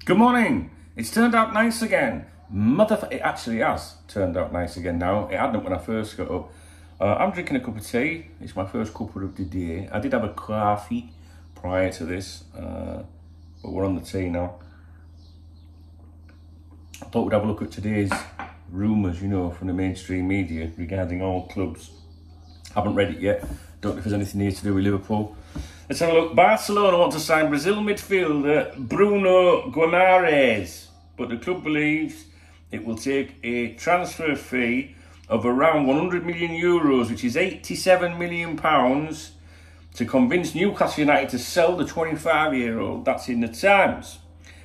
Good morning. It's turned out nice again. It actually has turned out nice again now. It hadn't when I first got up. I'm drinking a cup of tea. It's my first cuppa of the day. I did have a coffee prior to this, but we're on the tea now. I thought we'd have a look at today's rumours, you know, from the mainstream media regarding all clubs. Haven't read it yet. Don't know if there's anything here to do with Liverpool. Let's have a look. Barcelona want to sign Brazil midfielder Bruno Guimarães, but the club believes it will take a transfer fee of around 100 million euros, which is 87 million pounds, to convince Newcastle United to sell the 25-year-old. That's in the Times.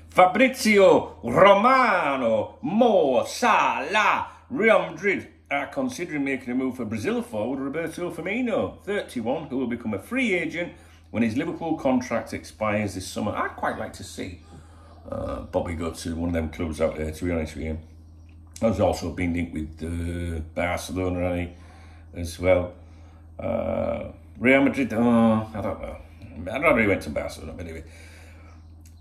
Fabrizio Romano, Mo Salah, Real Madrid are considering making a move for Brazil forward Roberto Firmino, 31, who will become a free agent when his Liverpool contract expires this summer. I'd quite like to see Bobby go to one of them clubs out there, to be honest with you. There's also been linked with Barcelona as well. Real Madrid, I don't know. I'd rather he went to Barcelona, but anyway.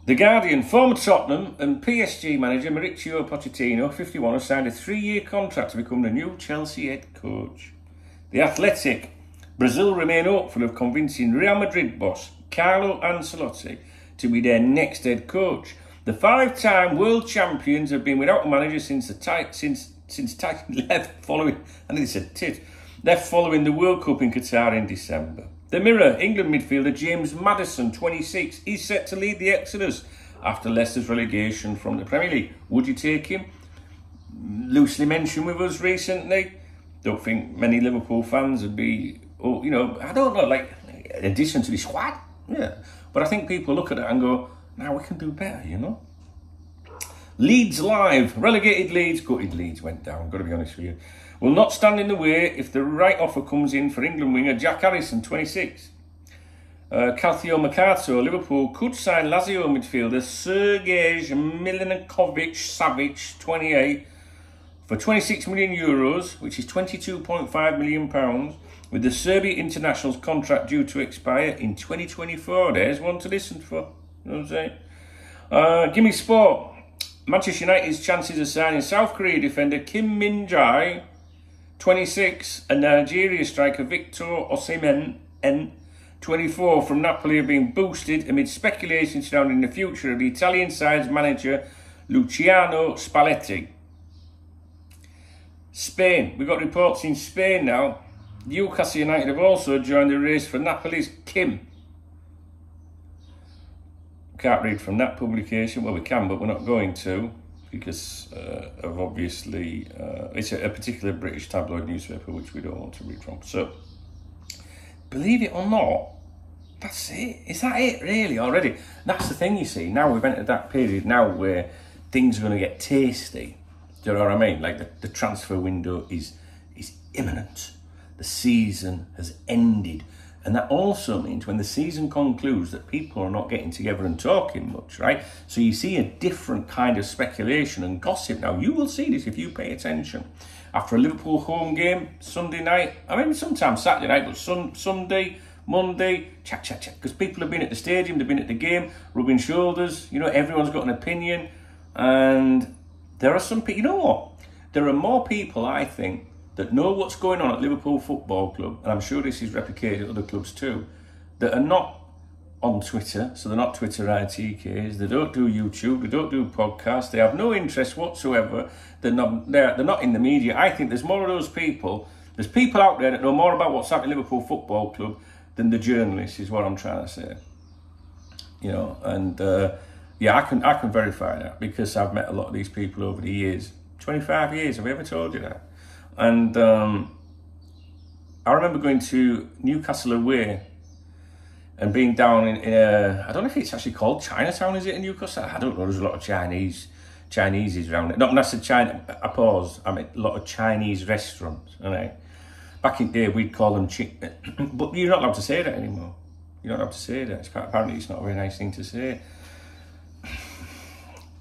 The Guardian, former Tottenham and PSG manager Mauricio Pochettino, 51, has signed a 3-year contract to become the new Chelsea head coach. The Athletic, Brazil remain hopeful of convincing Real Madrid boss Carlo Ancelotti to be their next head coach. The 5-time world champions have been without a manager since Tyson left following, left following the World Cup in Qatar in December. The Mirror, England midfielder James Maddison, 26, is set to lead the Exodus after Leicester's relegation from the Premier League. Would you take him? Loosely mentioned with us recently. Don't think many Liverpool fans would be, I don't know, like, in addition to the squad. Yeah. But I think people look at it and go, now we can do better, you know. Leeds Live, relegated Leeds, gutted Leeds went down, got to be honest with you. Will not stand in the way if the right offer comes in for England winger Jack Harrison, 26. Calcio Mercato, Liverpool could sign Lazio midfielder Sergej Milinkovic-Savic, 28, for 26 million euros, which is 22.5 million pounds, with the Serbian international's contract due to expire in 2024. There's one to listen for. You know what I'm saying? Gimme Sport. Manchester United's chances of signing South Korea defender Kam J, 26, and Nigeria striker Victor Osimhen, 24, from Napoli have been boosted amid speculation surrounding the future of the Italian side's manager Luciano Spalletti. Spain. We've got reports in Spain now. Newcastle United have also joined the race for Napoli's Kim. Can't read from that publication. Well, we can, but we're not going to, because of obviously it's a particular British tabloid newspaper which we don't want to read from. So, believe it or not, that's it. Is that it really already? That's the thing, you see. Now we've entered that period now where things are going to get tasty. Do you know what I mean? Like the transfer window is imminent. The season has ended. And that also means when the season concludes that people are not getting together and talking much, right? So you see a different kind of speculation and gossip now. You will see this if you pay attention. After a Liverpool home game, Sunday night, I mean, sometimes Saturday night, but Sunday, Monday, chat. Because people have been at the stadium, they've been at the game, rubbing shoulders. You know, everyone's got an opinion. And there are some people, you know what? There are more people, I think, that know what's going on at Liverpool Football Club, and I'm sure this is replicated at other clubs too, that are not on Twitter, so they're not Twitter ITKs, they don't do YouTube, they don't do podcasts, they have no interest whatsoever, they're not in the media. I think there's more of those people, there's people out there that know more about what's happening at Liverpool Football Club than the journalists, is what I'm trying to say. You know, and yeah, I can verify that, because I've met a lot of these people over the years. 25 years, have I ever told you that? And I remember going to Newcastle away and being down in I don't know if it's actually called Chinatown, is it in Newcastle? I don't know, there's a lot of Chineses around it. Not when I said China, I paused, I mean a lot of Chinese restaurants, right? Back in the day, we'd call them but you're not allowed to say that anymore. You're not allowed to say that. Apparently it's not a very nice thing to say.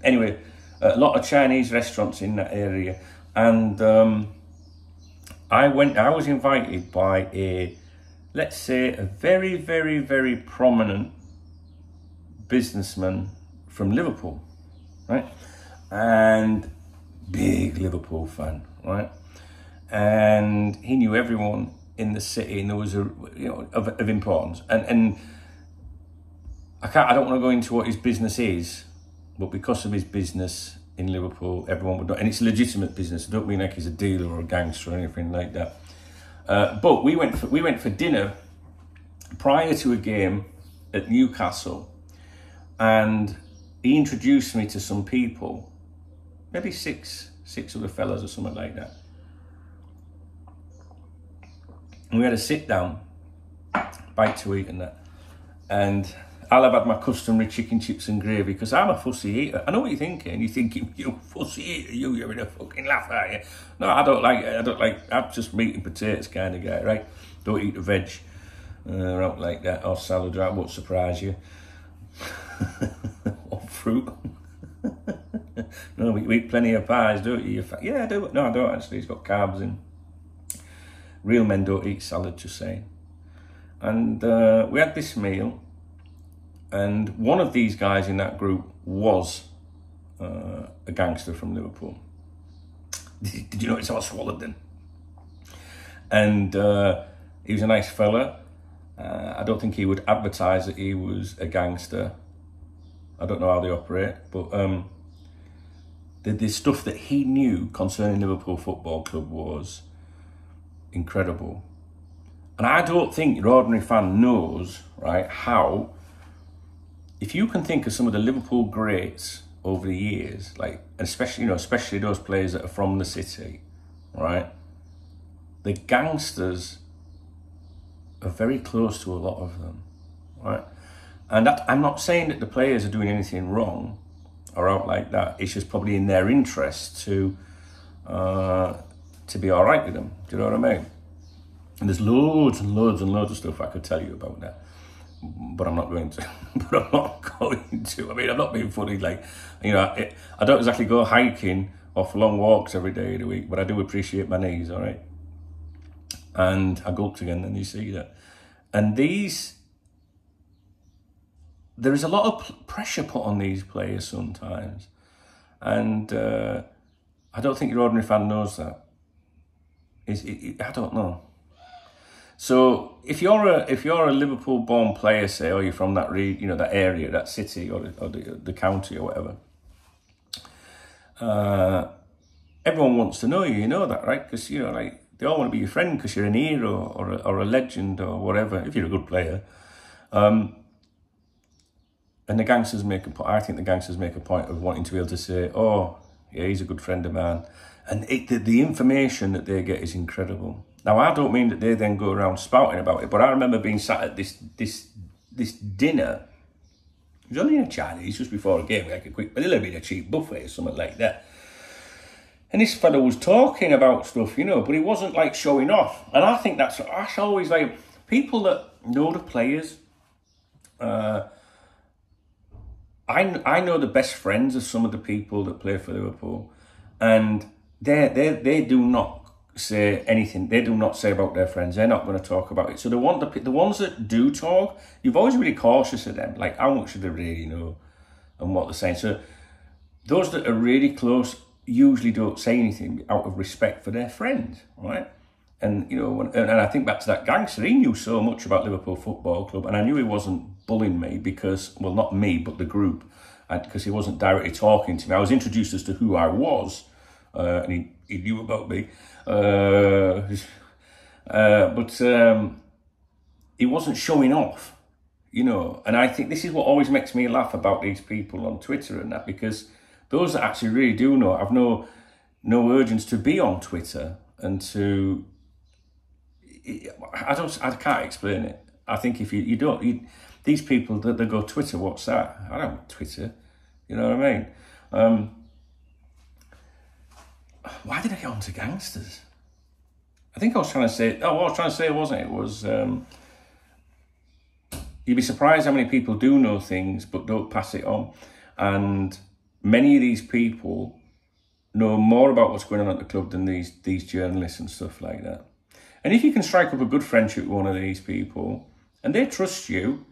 Anyway, a lot of Chinese restaurants in that area, and I was invited by let's say, a very, very, very prominent businessman from Liverpool. right? And big Liverpool fan, right? And he knew everyone in the city, and there was of importance. And I don't want to go into what his business is, but because of his business in Liverpool, everyone would know, and it's a legitimate business. I don't mean like he's a dealer or a gangster or anything like that. But we went for dinner prior to a game at Newcastle, and he introduced me to some people, maybe six other fellas or something like that. And we had a sit down, bite to eat and that. And I'll have had my customary chicken, chips and gravy, because I'm a fussy eater. I know what you're thinking. You're thinking, you fussy eater, you're having a fucking laugh, are you? No, I don't like it. I'm just meat and potatoes kind of guy, right? Don't eat the veg or out like that, or salad, that won't surprise you. Or fruit. No, we eat plenty of pies, don't you? Yeah, I do. No, I don't actually. It's got carbs in. Real men don't eat salad, just saying. And we had this meal, and one of these guys in that group was a gangster from Liverpool. Did you notice how I swallowed then? And he was a nice fella. I don't think he would advertise that he was a gangster. I don't know how they operate, but the stuff that he knew concerning Liverpool Football Club was incredible. And I don't think your ordinary fan knows, right, how, if you can think of some of the Liverpool greats over the years, like, especially those players that are from the city, right, the gangsters are very close to a lot of them, right? And that, I'm not saying that the players are doing anything wrong or out like that. It's just probably in their interest to be all right with them. Do you know what I mean? And there's loads and loads and loads of stuff I could tell you about that, but I'm not going to. I mean, I'm not being funny. Like, I don't exactly go hiking or for long walks every day of the week, but I do appreciate my knees, all right? And I gulped again, and you see that. And there is a lot of pressure put on these players sometimes. And I don't think your ordinary fan knows that. I don't know. So if you're a Liverpool-born player, say, or you're from that that area, that city, or the county or whatever, everyone wants to know you. You know that, right? Because they all want to be your friend because you're an hero or a legend or whatever. If you're a good player, and the gangsters I think the gangsters make a point of wanting to be able to say, "Oh, yeah, he's a good friend of mine," and the information that they get is incredible. Now, I don't mean that they then go around spouting about it, but I remember being sat at this dinner. It was only in a Chinese, just before a game, like a little bit of cheap buffet or something like that. And this fellow was talking about stuff, but he wasn't like showing off. And I think that's always like people that know the players. I know the best friends of some of the people that play for Liverpool, and they do not say anything. They do not say about their friends. They're not going to talk about it. So the ones that do talk, you've always really cautious of them. Like, how much do they really know and what they're saying? So those that are really close usually don't say anything out of respect for their friend, right? And and I think back to that gangster. He knew so much about Liverpool Football Club, and I knew he wasn't bullying me because, well, not me, but the group, because he wasn't directly talking to me. I was introduced as to who I was, and he knew about me, but he wasn't showing off, And I think this is what always makes me laugh about these people on Twitter and that, because those that actually really do know have no urgency to be on Twitter and to. I can't explain it. I think if you don't, these people that they go, Twitter, what's that? I don't Twitter. You know what I mean? Why did I get on to gangsters? I think I was trying to say. Oh, what I was trying to say wasn't it? It was you'd be surprised how many people do know things but don't pass it on, and many of these people know more about what's going on at the club than these journalists and stuff like that. And if you can strike up a good friendship with one of these people and they trust you,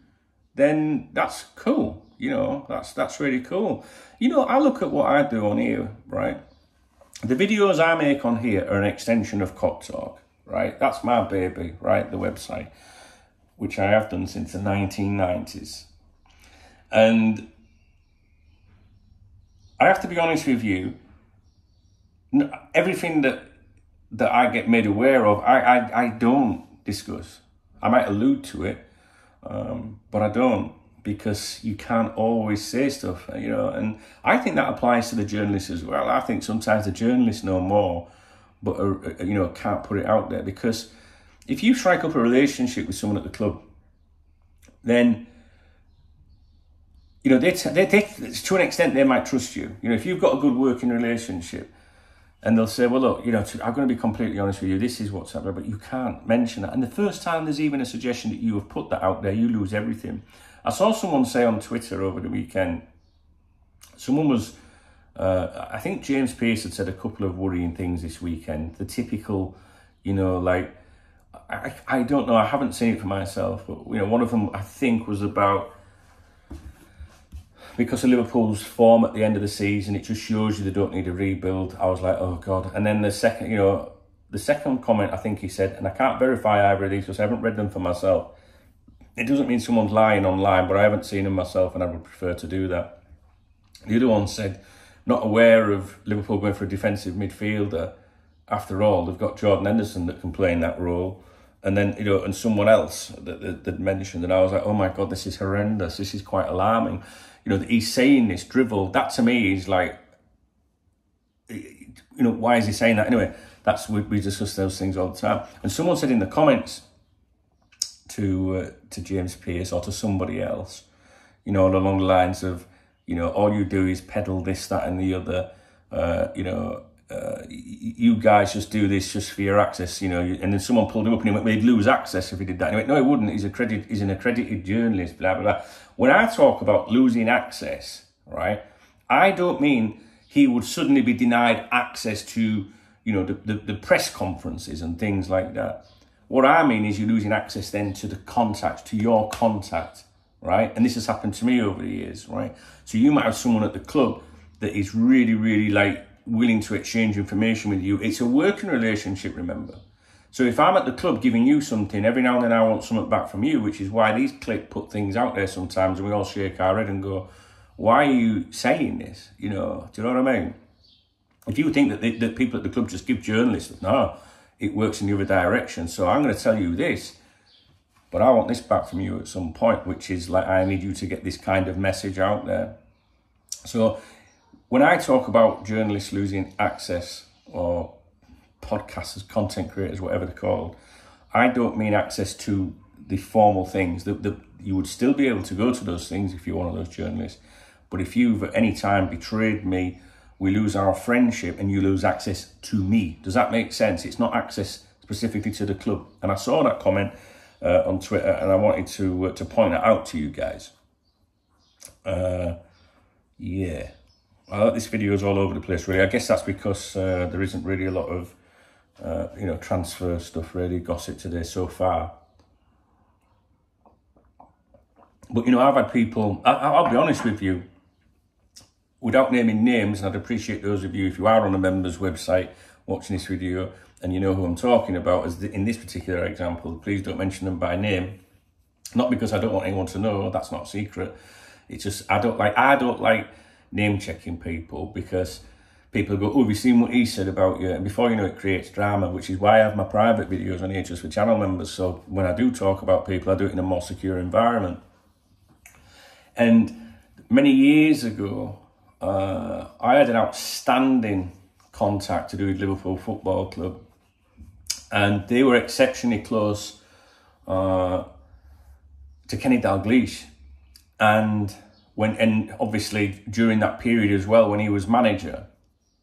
then that's cool. You know, that's really cool. You know, I look at what I do on here, right? The videos I make on here are an extension of Cock Talk, right? That's my baby, right? The website, which I have done since the 1990s. And I have to be honest with you, everything that I get made aware of, I don't discuss. I might allude to it, but I don't, because you can't always say stuff, you know, and I think that applies to the journalists as well. I think sometimes the journalists know more, but, you know, can't put it out there, because if you strike up a relationship with someone at the club, then, you know, they to an extent, they might trust you. You know, if you've got a good working relationship, and they'll say, well, look, you know, I'm going to be completely honest with you, this is what's happening, but you can't mention that. And the first time there's even a suggestion that you have put that out there, you lose everything. I saw someone say on Twitter over the weekend, someone was, I think James Pearce had said a couple of worrying things this weekend. The typical, you know, like, I don't know, I haven't seen it for myself, but, you know, one of them, I think, was about, because of Liverpool's form at the end of the season, it just shows you they don't need a rebuild. I was like, oh God. And then the second, you know, the second comment, I think he said, and I can't verify either of these because I haven't read them for myself. It doesn't mean someone's lying online, but I haven't seen them myself and I would prefer to do that. The other one said, not aware of Liverpool going for a defensive midfielder. After all, they've got Jordan Henderson that can play in that role. And then, you know, and someone else that mentioned, and I was like, oh my God, this is horrendous. This is quite alarming. You know, he's saying this drivel. That to me is like, you know, why is he saying that? Anyway, we discuss those things all the time. And someone said in the comments to James Pearce or to somebody else, you know, along the lines of, you know, all you do is peddle this, that, and the other. You know, you guys just do this just for your access, you know. And then someone pulled him up and he went, well, he'd lose access if he did that. And he went, no, he wouldn't. He's an accredited journalist, blah, blah, blah. When I talk about losing access, right, I don't mean he would suddenly be denied access to, you know, the press conferences and things like that. What I mean is you're losing access then to the contact, to your contact, right? And this has happened to me over the years, right? So you might have someone at the club that is really, really like willing to exchange information with you. It's a working relationship, remember. So if I'm at the club giving you something, every now and then I want something back from you, which is why these click put things out there sometimes and we all shake our head and go, why are you saying this? You know, do you know what I mean? If you think that people at the club just give journalists, no, it works in the other direction. So I'm going to tell you this, but I want this back from you at some point, which is like, I need you to get this kind of message out there. So when I talk about journalists losing access, or podcasters, content creators, whatever they're called, I don't mean access to the formal things. You would still be able to go to those things if you're one of those journalists. But if you've at any time betrayed me, we lose our friendship and you lose access to me. Does that make sense? It's not access specifically to the club. And I saw that comment on Twitter and I wanted to point that out to you guys. Yeah. This video is all over the place, really. I guess that's because there isn't really a lot of, you know, transfer stuff, really, gossip today so far. But, you know, I've had people, I'll be honest with you, without naming names, and I'd appreciate those of you, if you are on a member's website watching this video and you know who I'm talking about, as in this particular example, please don't mention them by name. Not because I don't want anyone to know, that's not a secret. It's just, I don't like name checking people, because people go, oh, have you seen what he said about you? And before you know it creates drama, which is why I have my private videos on here just for channel members. So when I do talk about people, I do it in a more secure environment. And many years ago, I had an outstanding contact to do with Liverpool Football Club, and they were exceptionally close to Kenny Dalglish. And obviously during that period as well, when he was manager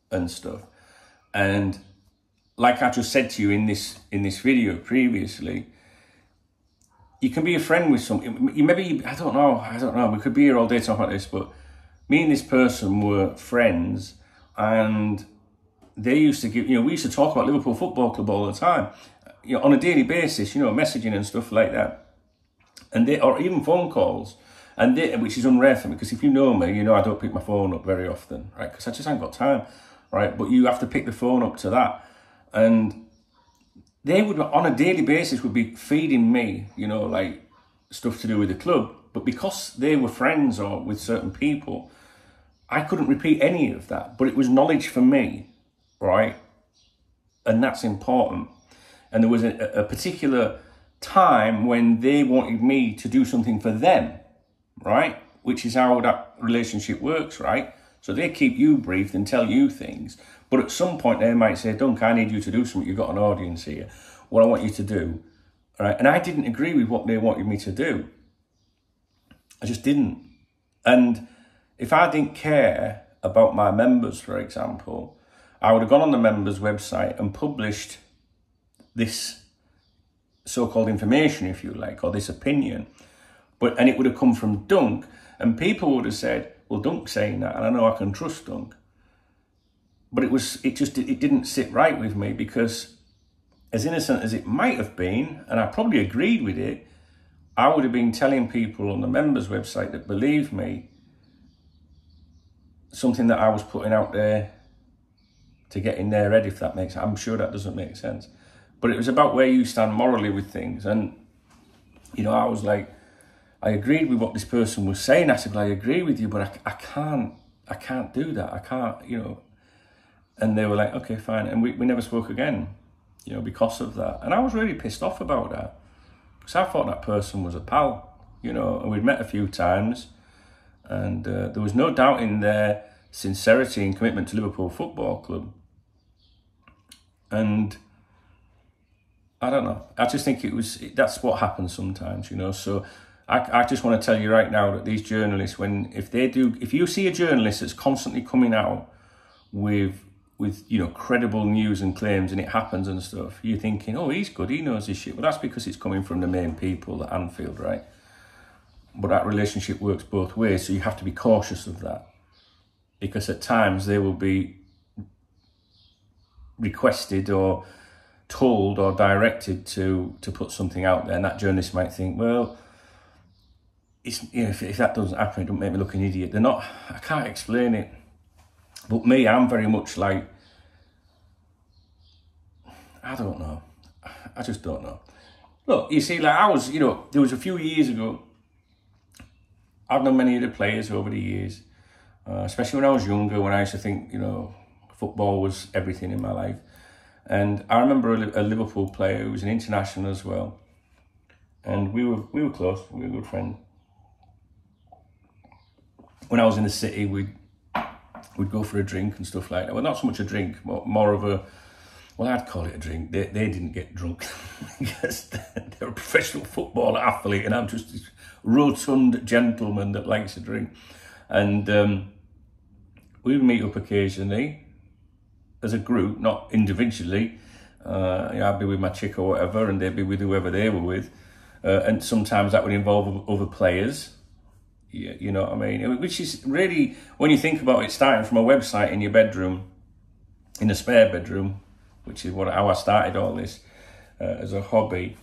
and stuff. And like I just said to you in this video previously, you can be a friend with some, maybe, I don't know, we could be here all day talking about this, but me and this person were friends, and they used to give, you know, we used to talk about Liverpool Football Club all the time, you know, on a daily basis, you know, messaging and stuff like that. And or even phone calls. which is unrare for me, because if you know me, you know I don't pick my phone up very often, right? Because I just haven't got time, right? But you have to pick the phone up to that. And they would, on a daily basis, would be feeding me, you know, like stuff to do with the club. But because they were friends or with certain people, I couldn't repeat any of that. But it was knowledge for me, right? And that's important. And there was a particular time when they wanted me to do something for them, right? Which is how that relationship works, right? So they keep you briefed and tell you things. But at some point they might say, Dunk, I need you to do something. You've got an audience here. What I want you to do, right? And I didn't agree with what they wanted me to do. I just didn't. And if I didn't care about my members, for example, I would have gone on the members' website and published this so-called information, if you like, or this opinion. And it would have come from Dunk, and people would have said, well, Dunk's saying that, and I know I can trust Dunk. But it didn't sit right with me, because as innocent as it might have been, and I probably agreed with it, I would have been telling people on the members' website that believe me something that I was putting out there to get in their head, if that makes sense. I'm sure that doesn't make sense. But it was about where you stand morally with things. And, you know, I was like, I agreed with what this person was saying. I said, well, I agree with you, but I can't do that. I can't, you know. And they were like, okay, fine. And we never spoke again, you know, because of that. And I was really pissed off about that, because I thought that person was a pal, you know, and we'd met a few times, and there was no doubt in their sincerity and commitment to Liverpool Football Club. And I don't know, I just think that's what happens sometimes, you know. So I just want to tell you right now that these journalists, if you see a journalist that's constantly coming out with you know, credible news and claims, and it happens and stuff, you're thinking, oh, he's good, he knows his shit. Well, that's because it's coming from the main people at Anfield, right? But that relationship works both ways, so you have to be cautious of that, because at times they will be requested or told or directed to put something out there, and that journalist might think, well, it's, you know, if that doesn't happen, it don't make me look an idiot. I can't explain it. But me, I'm very much like, I don't know. I just don't know. Look, you see, like you know, there was a few years ago, I've known many of the players over the years, especially when I was younger, when I used to think, you know, football was everything in my life. And I remember a Liverpool player who was an international as well. And we were close, we were good friends. When I was in the city, we'd go for a drink and stuff like that. Well, not so much a drink, but more of a, well, I'd call it a drink. They didn't get drunk because they're a professional football athlete, and I'm just this rotund gentleman that likes a drink. And we would meet up occasionally as a group, not individually. I'd be with my chick or whatever, and they'd be with whoever they were with. And sometimes that would involve other players. Yeah, you know what I mean? Which is really, when you think about it, starting from a website in your bedroom, in a spare bedroom, which is how I started all this as a hobby,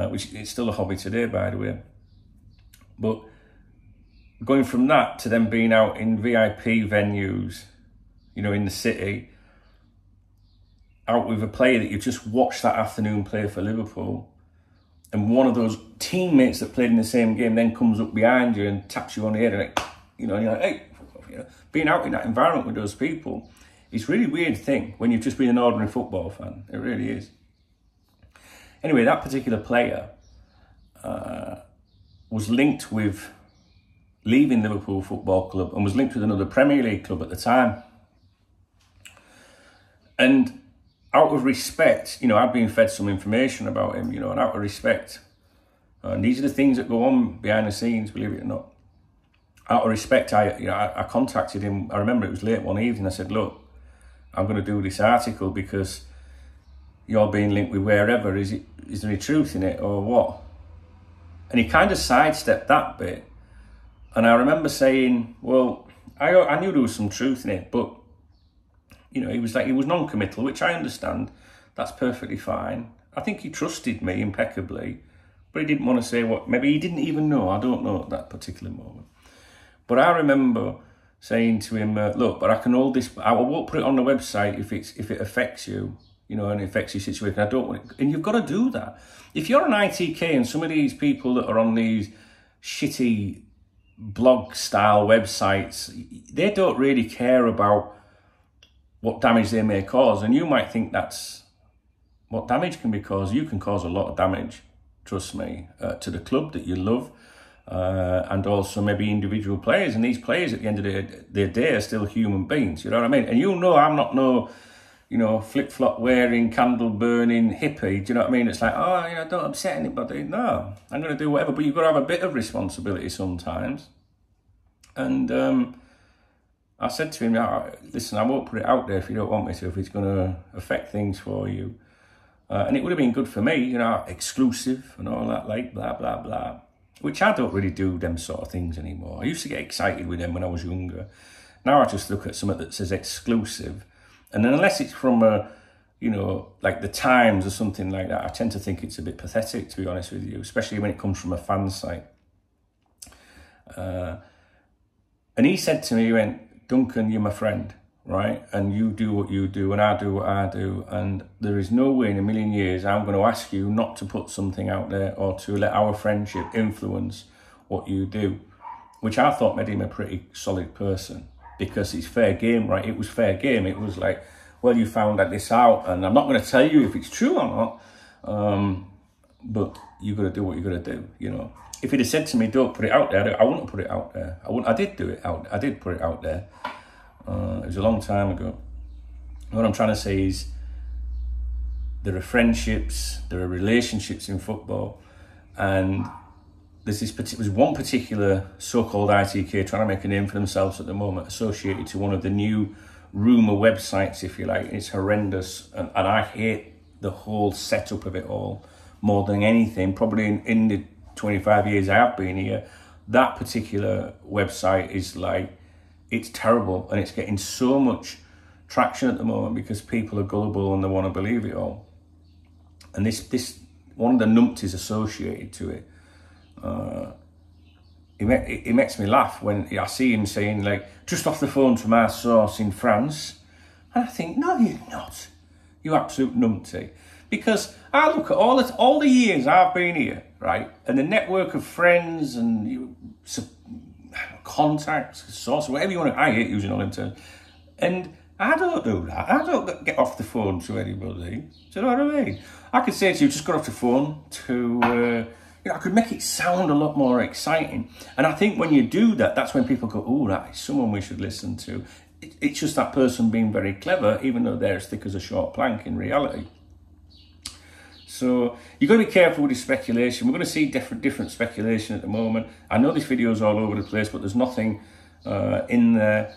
which is still a hobby today, by the way. But going from that to then being out in VIP venues, you know, in the city, out with a player that you've just watched that afternoon play for Liverpool, and one of those teammates that played in the same game then comes up behind you and taps you on the head, and like, you know, and you're like, hey, you know, being out in that environment with those people, it's a really weird thing when you've just been an ordinary football fan. It really is. Anyway, that particular player was linked with leaving Liverpool Football Club and was linked with another Premier League club at the time. And out of respect, you know, I'd been fed some information about him, you know, and out of respect, and these are the things that go on behind the scenes, believe it or not. Out of respect, I contacted him. I remember it was late one evening. I said, look, I'm going to do this article because you're being linked with wherever. Is there any truth in it or what? And he kind of sidestepped that bit. And I remember saying, well, I knew there was some truth in it, but you know, he was non-committal, which I understand. That's perfectly fine. I think he trusted me impeccably, But he didn't want to say what, maybe he didn't even know, I don't know at that particular moment. But I remember saying to him, look, but I can hold this, I won't put it on the website if it affects you, you know, and it affects your situation. I don't want it, and you've got to do that. If you're an ITK and some of these people that are on these shitty blog style websites, they don't really care about what damage they may cause. And you might think that's what damage can be caused. You can cause a lot of damage, trust me, to the club that you love, and also maybe individual players. And these players at the end of the day are still human beings, you know what I mean? And you know I'm not no, you know, flip-flop wearing, candle burning hippie, do you know what I mean? It's like, oh, you know, don't upset anybody. No, I'm going to do whatever, but you've got to have a bit of responsibility sometimes. And I said to him, listen, I won't put it out there if you don't want me to, if it's going to affect things for you. And it would have been good for me, you know, exclusive and all that, like, blah, blah, blah. Which I don't really do them sort of things anymore. I used to get excited with them when I was younger. Now I just look at something that says exclusive. And then unless it's from a, you know, like the Times or something like that, I tend to think it's a bit pathetic, to be honest with you, especially when it comes from a fan site. And he said to me, he went, Duncan, you're my friend, right? And you do what you do and I do what I do. And there is no way in a million years I'm going to ask you not to put something out there or to let our friendship influence what you do, which I thought made him a pretty solid person. Because it's fair game, right? It was fair game. It was like, well, you found this out, and I'm not going to tell you if it's true or not, but you've got to do what you've got to do, you know. If he'd have said to me, don't put it out there, I wouldn't have put it out there. I did do it out. I did put it out there. It was a long time ago. What I'm trying to say is there are friendships, there are relationships in football, and there's one particular so-called ITK trying to make a name for themselves at the moment, associated to one of the new rumour websites, if you like. It's horrendous, and I hate the whole setup of it all more than anything. Probably in the 25 years I have been here, that particular website is like, it's terrible, and it's getting so much traction at the moment because people are gullible and they want to believe it all. And this one of the numpties associated to it, it makes me laugh when I see him saying, like, just off the phone to my source in France. And I think, no, you're not, you absolute numpty. Because I look at all the years I've been here, right, and the network of friends and contacts, source, whatever you want to, I hate using all them terms. And I don't do that. I don't get off the phone to anybody. Do you know what I mean? I could say to you, just got off the phone to... you know, I could make it sound a lot more exciting. And I think when you do that, that's when people go, oh, that is someone we should listen to. It's just that person being very clever, even though they're as thick as a short plank in reality. So you've got to be careful with this speculation. We're going to see different speculation at the moment. I know this video is all over the place, but there's nothing in there,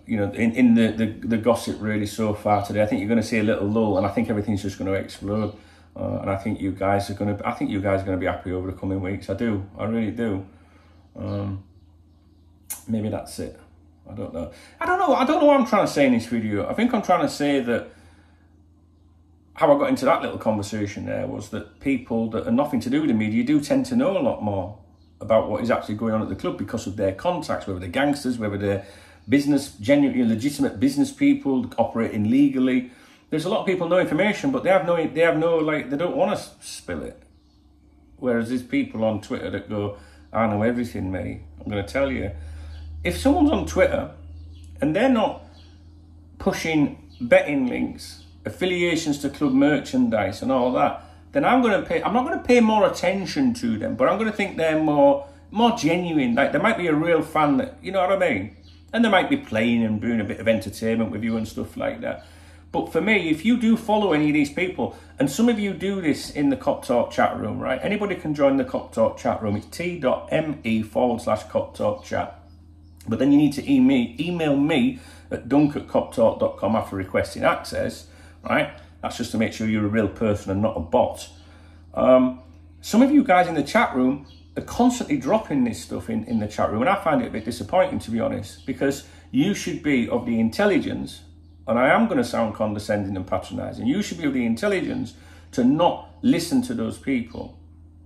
you know, in the gossip really so far today. I think you're going to see a little lull, and I think everything's just going to explode. And I think you guys are going to be happy over the coming weeks. I do. I really do. Maybe that's it. I don't know. I don't know what I'm trying to say in this video. I think I'm trying to say that how I got into that little conversation there was that people that are nothing to do with the media do tend to know a lot more about what is actually going on at the club because of their contacts, whether they're gangsters, whether they're business, genuinely legitimate business people operating legally. There's a lot of people know information, but they have no, like, they don't want to spill it. Whereas there's people on Twitter that go, I know everything, mate. I'm going to tell you. If someone's on Twitter and they're not pushing betting links, affiliations to club merchandise and all that, then I'm not going to pay more attention to them, but I'm going to think they're more genuine. Like, there might be a real fan that, you know what I mean? And they might be playing and doing a bit of entertainment with you and stuff like that. But for me, if you do follow any of these people, and some of you do this in the Cop Talk chat room, right? Anybody can join the Cop Talk chat room. It's t.me/Cop Talk chat. But then you need to email me at dunk@coptalk.com after requesting access, right? That's just to make sure you're a real person and not a bot. Some of you guys in the chat room are constantly dropping this stuff in the chat room, and I find it a bit disappointing, to be honest, because you should be of the intelligence, and I am going to sound condescending and patronising, you should be of the intelligence to not listen to those people,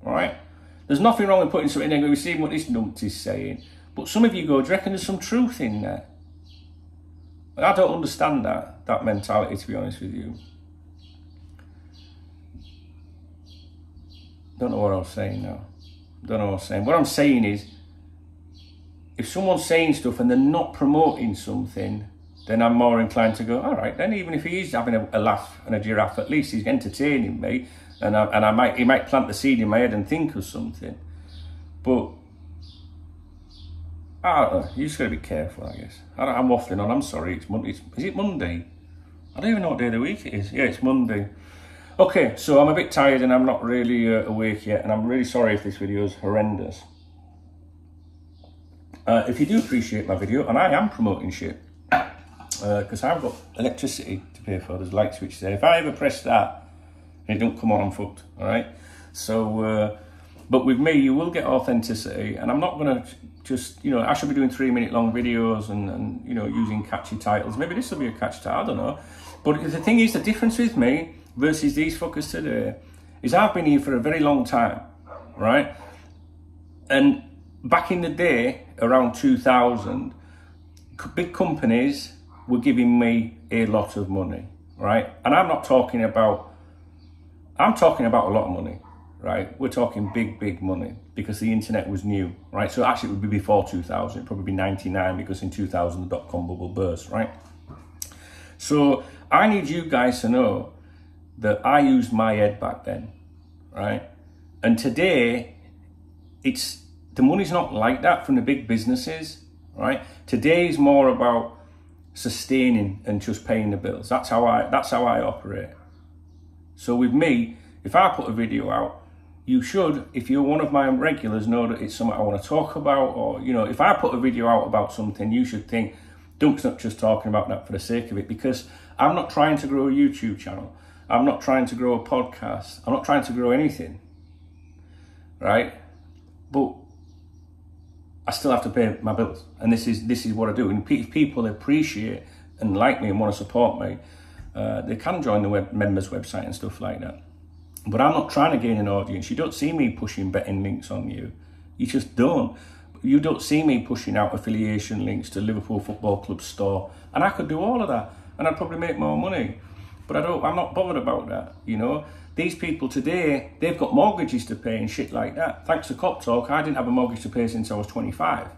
all right? There's nothing wrong with putting something in there, we've seen what this numpty is saying. But some of you go, do you reckon there's some truth in there? I don't understand that mentality, to be honest with you. Don't know what I was saying now. Don't know what I was saying. What I'm saying is, if someone's saying stuff and they're not promoting something, then I'm more inclined to go, all right, then even if he is having a laugh and a giraffe, at least he's entertaining me, and he might plant the seed in my head and think of something. But I don't know, you just got to be careful, I guess. I'm waffling on, I'm sorry, it's Monday. Is it Monday? I don't even know what day of the week it is. Yeah, it's Monday. Okay, so I'm a bit tired and I'm not really awake yet, and I'm really sorry if this video is horrendous. If you do appreciate my video, and I am promoting shit, because I've got electricity to pay for, there's a light switch there. If I ever press that, and it don't come on, I'm fucked, all right? So, but with me, you will get authenticity, and I'm not going to just, you know, I should be doing 3-minute long videos and you know, using catchy titles. Maybe this will be a catchy title, I don't know. But the thing is, the difference with me versus these fuckers today is I've been here for a very long time, right? And back in the day, around 2000, big companies were giving me a lot of money, right? And I'm talking about a lot of money, right? We're talking big money, because the internet was new, right? So actually it would be before 2000, it'd probably be 99, because in 2000 the dot-com bubble burst, right? So I need you guys to know that I used my head back then, right? And today, the money's not like that from the big businesses, right? Today's more about sustaining and just paying the bills. That's how I operate. So with me, if I put a video out, you should, if you're one of my regulars, know that it's something I want to talk about. Or, you know, if I put a video out about something, you should think, Dunk's not just talking about that for the sake of it, because I'm not trying to grow a YouTube channel. I'm not trying to grow a podcast. I'm not trying to grow anything, right? But I still have to pay my bills, and this is what I do. And if people appreciate and like me and want to support me, they can join the members website and stuff like that. But I'm not trying to gain an audience. You don't see me pushing betting links on you. You just don't. You don't see me pushing out affiliation links to Liverpool Football Club store, and I could do all of that, and I'd probably make more money. But I'm not bothered about that, you know. These people today, they've got mortgages to pay and shit like that. Thanks to Cop Talk, I didn't have a mortgage to pay since I was 25.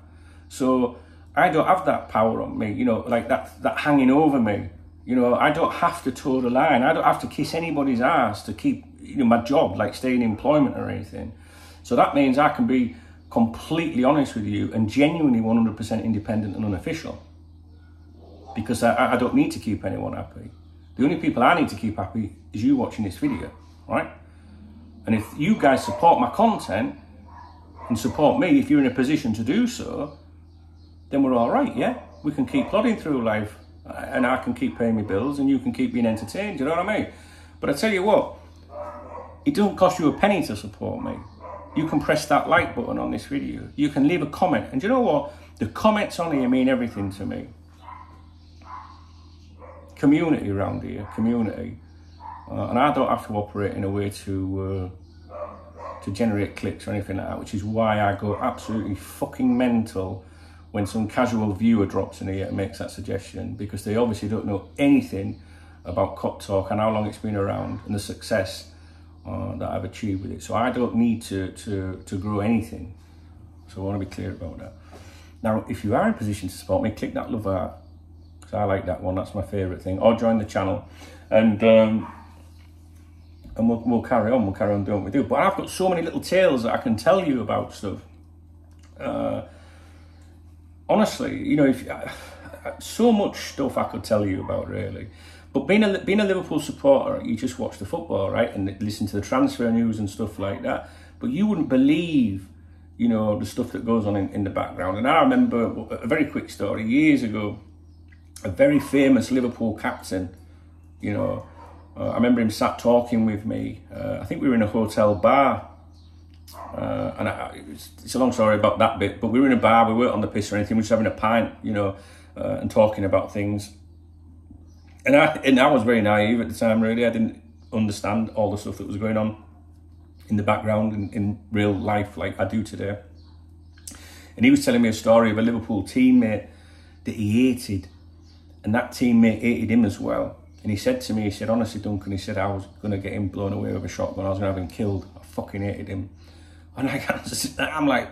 So I don't have that power on me, you know, like that hanging over me. You know, I don't have to toe the line. I don't have to kiss anybody's ass to keep, you know, my job, like stay in employment or anything. So that means I can be completely honest with you and genuinely 100% independent and unofficial. Because I don't need to keep anyone happy. The only people I need to keep happy is you watching this video, right? And if you guys support my content and support me, if you're in a position to do so, then we're all right, yeah? We can keep plodding through life, and I can keep paying my bills and you can keep being entertained, you know what I mean? But I tell you what, it doesn't cost you a penny to support me. You can press that like button on this video. You can leave a comment. And you know what? The comments on here mean everything to me. Community around here, community. And I don't have to operate in a way to generate clicks or anything like that, which is why I go absolutely fucking mental when some casual viewer drops in here and makes that suggestion, because they obviously don't know anything about Cop Talk and how long it's been around and the success that I've achieved with it. So I don't need to grow anything. So I want to be clear about that. Now, if you are in a position to support me, click that love heart, because I like that one. That's my favourite thing. Or join the channel, and we'll carry on. We'll carry on doing what we do. But I've got so many little tales that I can tell you about stuff. Honestly, you know, so much stuff I could tell you about, really. But being a Liverpool supporter, you just watch the football, right, and listen to the transfer news and stuff like that. But you wouldn't believe, you know, the stuff that goes on in the background. And I remember a very quick story years ago. A very famous Liverpool captain, you know, I remember him sat talking with me. I think we were in a hotel bar. And it's a long story about that bit, but we were in a bar, we weren't on the piss or anything, we were just having a pint, you know, and talking about things. And I was very naive at the time, really. I didn't understand all the stuff that was going on in the background in real life like I do today. And he was telling me a story of a Liverpool teammate that he hated, and that teammate hated him as well. And he said to me, he said, honestly, Duncan, he said, I was going to get him blown away with a shotgun. I was going to have him killed. I fucking hated him. And I'm like,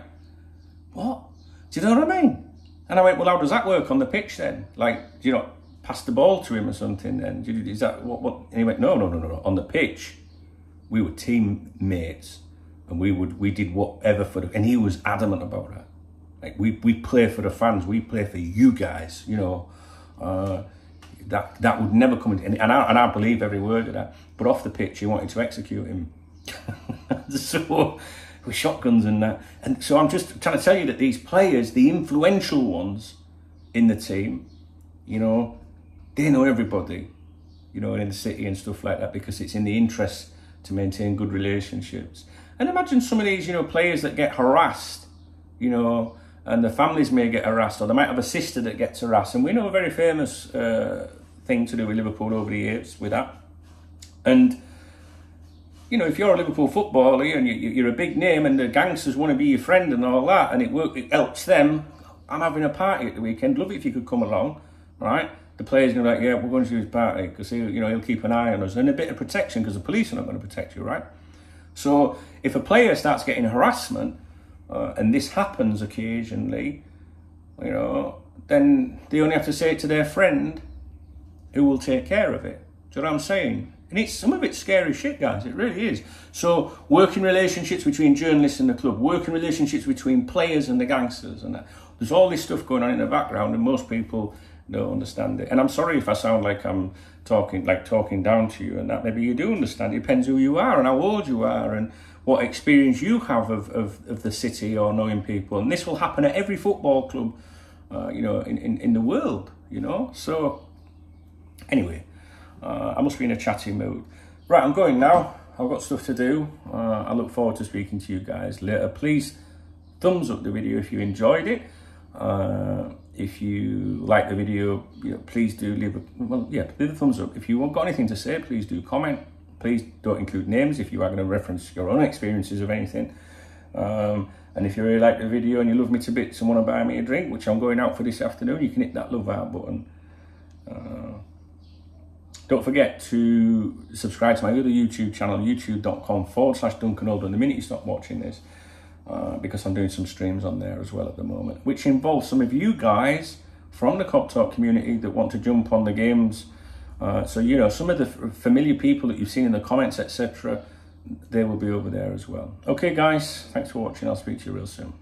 what? Do you know what I mean? And I went, well, how does that work on the pitch then? Like, do you not pass the ball to him or something then? Is that what? And he went, no. On the pitch, we were teammates, and we did whatever for the, and he was adamant about that. Like, we play for the fans, we play for you guys, you know. That would never come in, and I believe every word of that. But off the pitch, he wanted to execute him. So, with shotguns and that. And so I'm just trying to tell you that these players, the influential ones in the team, you know, they know everybody, you know, in the city and stuff like that, because it's in the interest to maintain good relationships. And imagine some of these, you know, players that get harassed, you know, and the families may get harassed, or they might have a sister that gets harassed. And we know a very famous thing to do with Liverpool over the years with that. And, you know, if you're a Liverpool footballer and you're a big name and the gangsters want to be your friend and all that, and it helps them, I'm having a party at the weekend, love it if you could come along, right? The player's going to be like, yeah, we're going to his party, because he'll keep an eye on us, and a bit of protection, because the police are not going to protect you, right? So if a player starts getting harassment, and this happens occasionally, you know, then they only have to say it to their friend, who will take care of it. Do you know what I'm saying? And some of it's scary shit, guys. It really is. So working relationships between journalists and the club, working relationships between players and the gangsters, and that. There's all this stuff going on in the background, and most people don't understand it. And I'm sorry if I sound like I'm talking down to you and that. Maybe you do understand. It depends who you are and how old you are and what experience you have of the city or knowing people. And this will happen at every football club, you know, in the world, you know. So anyway, I must be in a chatty mood. Right, I'm going now. I've got stuff to do. I look forward to speaking to you guys later. Please thumbs up the video if you enjoyed it. If you like the video, you know, please do leave a thumbs up. If you've got anything to say, please do comment. Please don't include names if you are going to reference your own experiences of anything. And if you really like the video and you love me to bits and want to buy me a drink, which I'm going out for this afternoon, you can hit that love out button. Don't forget to subscribe to my other YouTube channel, youtube.com/Duncan Oldham, the minute you stop watching this, because I'm doing some streams on there as well at the moment, which involves some of you guys from the Cop Talk community that want to jump on the games. So, you know, some of the familiar people that you've seen in the comments, etc., they will be over there as well. Okay, guys, thanks for watching. I'll speak to you real soon.